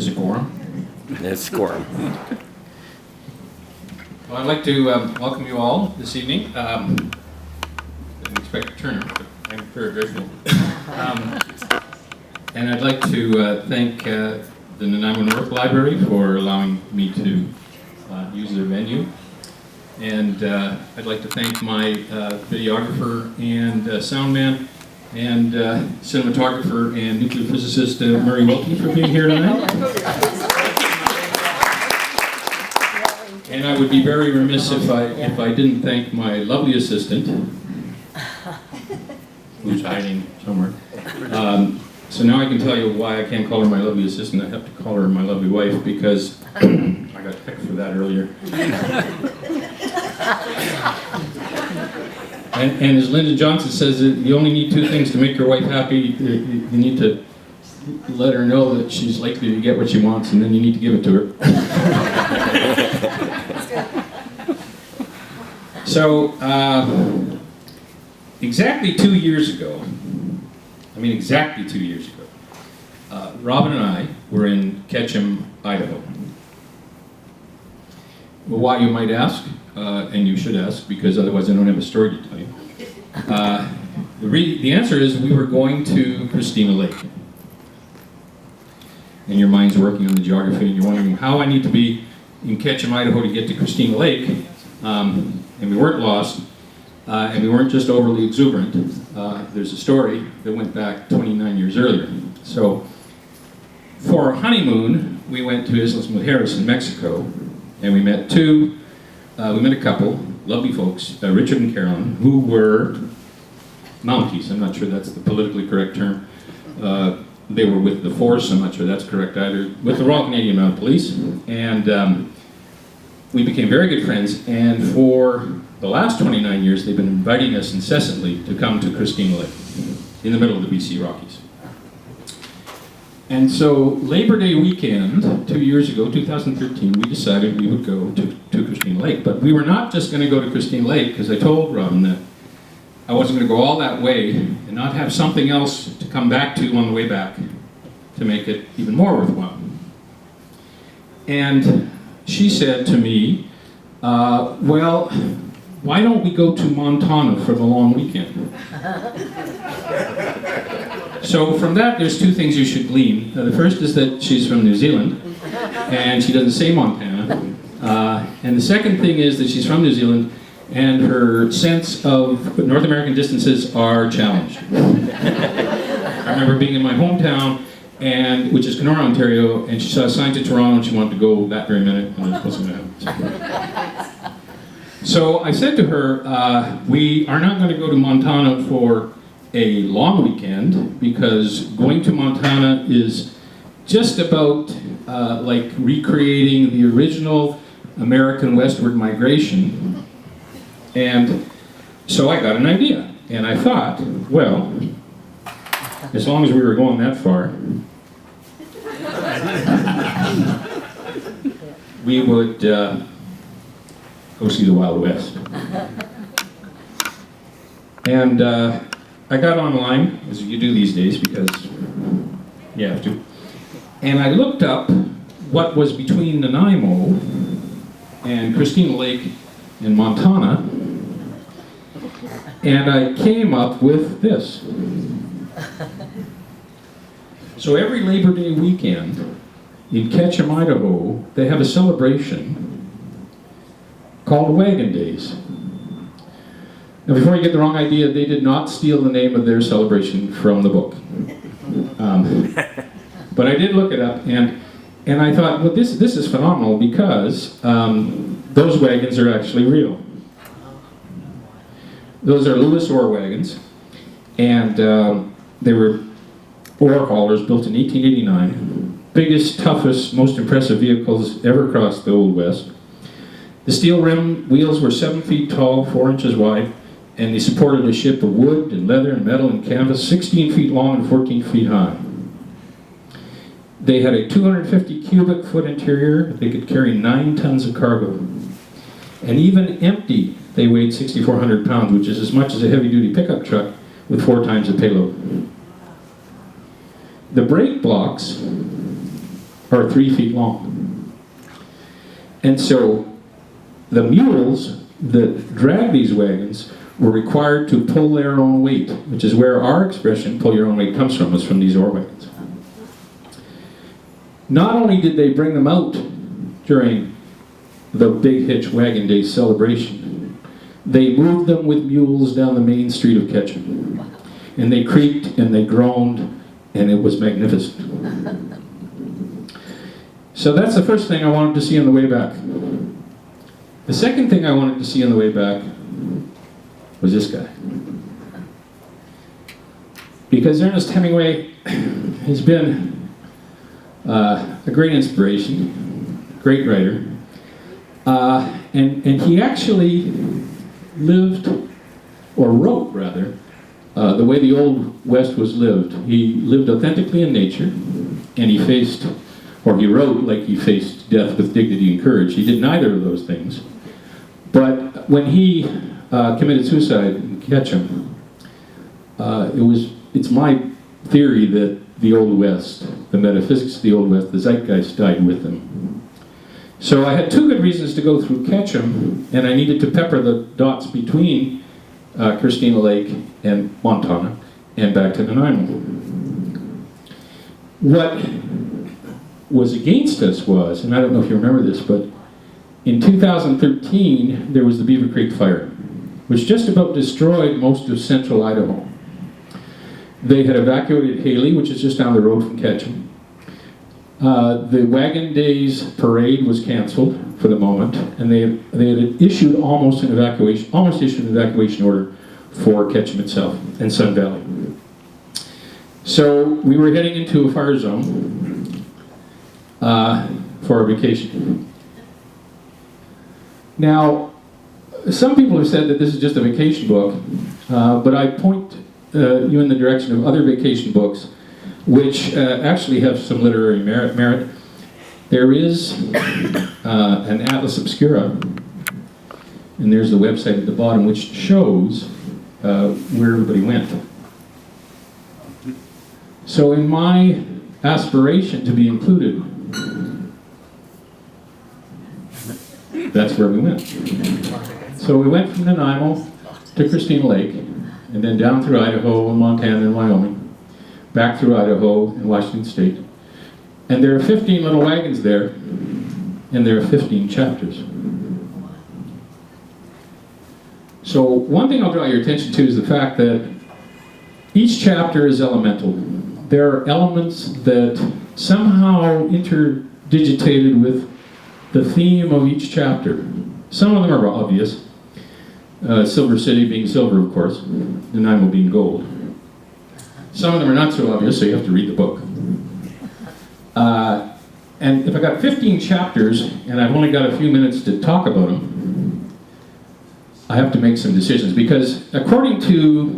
Is it quorum? It's quorum. Well, I'd like to welcome you all this evening. Didn't expect a turnout, but I'm very grateful. And I'd like to thank the Nanaimo North Library for allowing me to use their venue. And I'd like to thank my videographer and sound man and cinematographer and nuclear physicist Murray Wilkie for being here tonight. And I would be very remiss if I didn't thank my lovely assistant, who's hiding somewhere. So now I can tell you why I can't call her my lovely assistant. I have to call her my lovely wife because I got picked for that earlier. And as Lyndon Johnson says, you only need two things to make your wife happy. You need to let her know that she's likely to get what she wants, and then you need to give it to her. So, exactly 2 years ago, Robin and I were in Ketchum, Idaho. Well, why, you might ask, and you should ask, because otherwise I don't have a story to tell you. The answer is we were going to Christina Lake. And your mind's working on the geography, and you're wondering how I need to be in Ketchum, Idaho to get to Christina Lake. And we weren't lost, and we weren't just overly exuberant. There's a story that went back 29 years earlier. So, for our honeymoon, we went to Islas Mujeres in Mexico, and we met a couple, lovely folks, Richard and Carolyn, who were Mounties. I'm not sure that's the politically correct term. They were with the force, I'm not sure that's correct either, with the Royal Canadian Mounted Police. And we became very good friends, and for the last 29 years, they've been inviting us incessantly to come to Christina Lake, in the middle of the BC Rockies. And so, Labor Day weekend, 2 years ago, 2013, we decided we would go to Christina Lake. But we were not just going to go to Christina Lake, because I told Robin that I wasn't going to go all that way and not have something else to come back to on the way back to make it even more worthwhile. And she said to me, well, why don't we go to Montana for the long weekend? So from that, there's two things you should glean. The first is that she's from New Zealand, and she doesn't say Montana. And the second thing is that she's from New Zealand, and her sense of North American distances are challenged. I remember being in my hometown, which is Kenora, Ontario, and she saw a sign to Toronto, and she wanted to go that very minute, and it wasn't going to happen. So I said to her, we are not going to go to Montana for a long weekend, because going to Montana is just about like recreating the original American westward migration. And so I got an idea, and I thought, well, as long as we were going that far, we would go see the Wild West. And I got online, as you do these days, because you have to, and I looked up what was between Nanaimo and Christina Lake in Montana, and I came up with this. So every Labor Day weekend in Ketchum, Idaho, they have a celebration called Wagon Days. Now, before you get the wrong idea, they did not steal the name of their celebration from the book. But I did look it up, and I thought, well, this is phenomenal, because those wagons are actually real. Those are Lewis ore wagons, and they were ore haulers built in 1889. Biggest, toughest, most impressive vehicles ever crossed the Old West. The steel rim wheels were 7 feet tall, 4 inches wide, and they supported a ship of wood and leather and metal and canvas, 16 feet long and 14 feet high. They had a 250 cubic foot interior. They could carry 9 tons of cargo. And even empty, they weighed 6,400 pounds, which is as much as a heavy-duty pickup truck with 4 times the payload. The brake blocks are 3 feet long. And so the mules that drag these wagons were required to pull their own weight, which is where our expression, pull your own weight, comes from, is from these ore wagons. Not only did they bring them out during the Big Hitch Wagon Day celebration, they moved them with mules down the main street of Ketchum. And they creaked and they groaned, and it was magnificent. So that's the first thing I wanted to see on the way back. The second thing I wanted to see on the way back was this guy. Because Ernest Hemingway has been a great inspiration, great writer, and he actually lived, or wrote rather, the way the Old West was lived. He lived authentically in nature, and he faced, or he wrote like he faced death with dignity and courage. He did neither of those things. But when he committed suicide in Ketchum, it's my theory that the Old West, the metaphysics of the Old West, the zeitgeist died with him. So I had 2 good reasons to go through Ketchum, and I needed to pepper the dots between Christina Lake and Montana, and back to Nanaimo. What was against us was, and I don't know if you remember this, but in 2013 there was the Beaver Creek Fire, which just about destroyed most of central Idaho. They had evacuated Haley, which is just down the road from Ketchum. The Wagon Days parade was canceled for the moment, and they had issued almost issued an evacuation order for Ketchum itself and Sun Valley. So we were heading into a fire zone for our vacation. Now, some people have said that this is just a vacation book, but I point you in the direction of other vacation books which actually have some literary merit. There is an Atlas Obscura, and there's the website at the bottom, which shows where everybody went. So in my aspiration to be included, that's where we went. So we went from Nanaimo to Christina Lake, and then down through Idaho and Montana and Wyoming, back through Idaho and Washington State. And there are 15 little wagons there, and there are 15 chapters. So one thing I'll draw your attention to is the fact that each chapter is elemental. There are elements that somehow interdigitated with the theme of each chapter. Some of them are obvious. Silver City being silver, of course, Nanaimo being gold. Some of them are not so obvious, so you have to read the book. And if I got 15 chapters, and I've only got a few minutes to talk about them, I have to make some decisions, because according to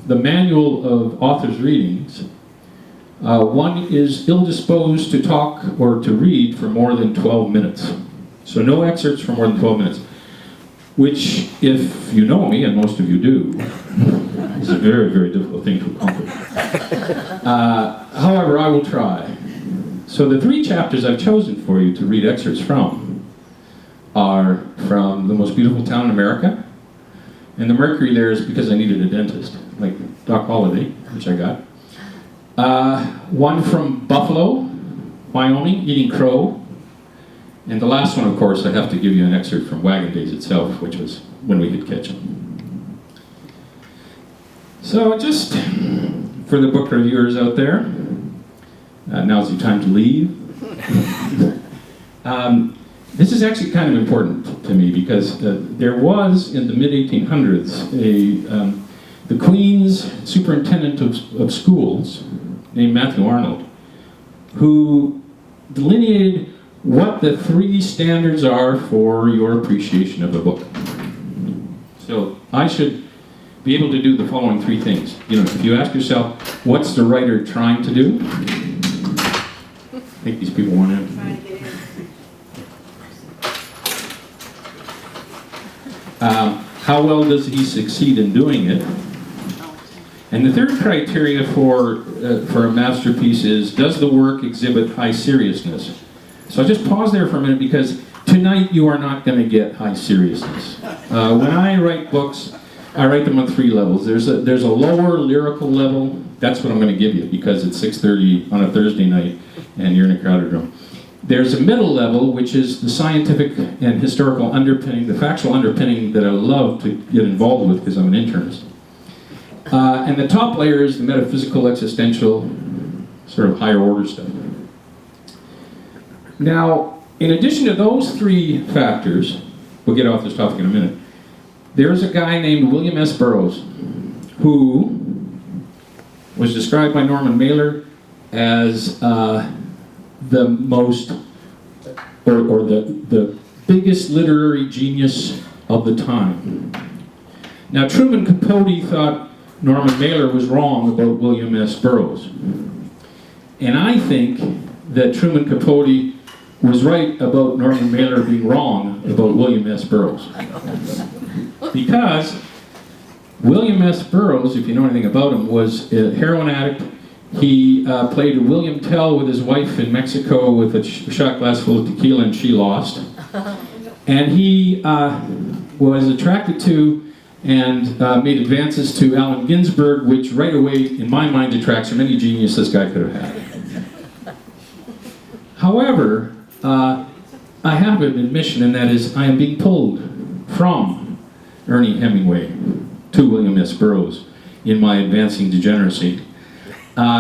the manual of author's readings, one is ill-disposed to talk or to read for more than 12 minutes. So no excerpts for more than 12 minutes. Which, if you know me, and most of you do, is a very, very difficult thing to accomplish. However, I will try. So the 3 chapters I've chosen for you to read excerpts from are from The Most Beautiful Town in America, and the Mercury there is because I needed a dentist, like Doc Holliday, which I got. One from Buffalo, Wyoming, Eating Crow. And the last one, of course, I have to give you an excerpt from Wagon Days itself, which was when we hit Ketchum. So just for the book reviewers out there, now's your time to leave. This is actually kind of important to me because there was, in the mid-1800s, the Queen's superintendent of schools, named Matthew Arnold, who delineated what the 3 standards are for your appreciation of a book. So I should be able to do the following 3 things. You know, if you ask yourself, what's the writer trying to do? I think these people want in. How well does he succeed in doing it? And the third criteria for a masterpiece is, does the work exhibit high seriousness? So I just pause there for a minute because tonight you are not going to get high seriousness. When I write books, I write them on 3 levels. There's a lower lyrical level. That's what I'm going to give you because it's 6:30 on a Thursday night and you're in a crowded room. There's a middle level, which is the scientific and historical underpinning, the factual underpinning that I love to get involved with because I'm an internist. And the top layer is the metaphysical, existential, sort of higher order stuff. Now, in addition to those 3 factors, we'll get off this topic in a minute, there's a guy named William S. Burroughs who was described by Norman Mailer as the most, or the biggest literary genius of the time. Now, Truman Capote thought Norman Mailer was wrong about William S. Burroughs. And I think that Truman Capote was right about Norman Mailer being wrong about William S. Burroughs. Because William S. Burroughs, if you know anything about him, was a heroin addict. He played William Tell with his wife in Mexico with a shot glass full of tequila, and she lost. And he was attracted to and made advances to Allen Ginsberg, which right away, in my mind, detracts from any genius this guy could have had. However, I have an admission, and that is I am being pulled from Ernie Hemingway to William S. Burroughs in my advancing degeneracy.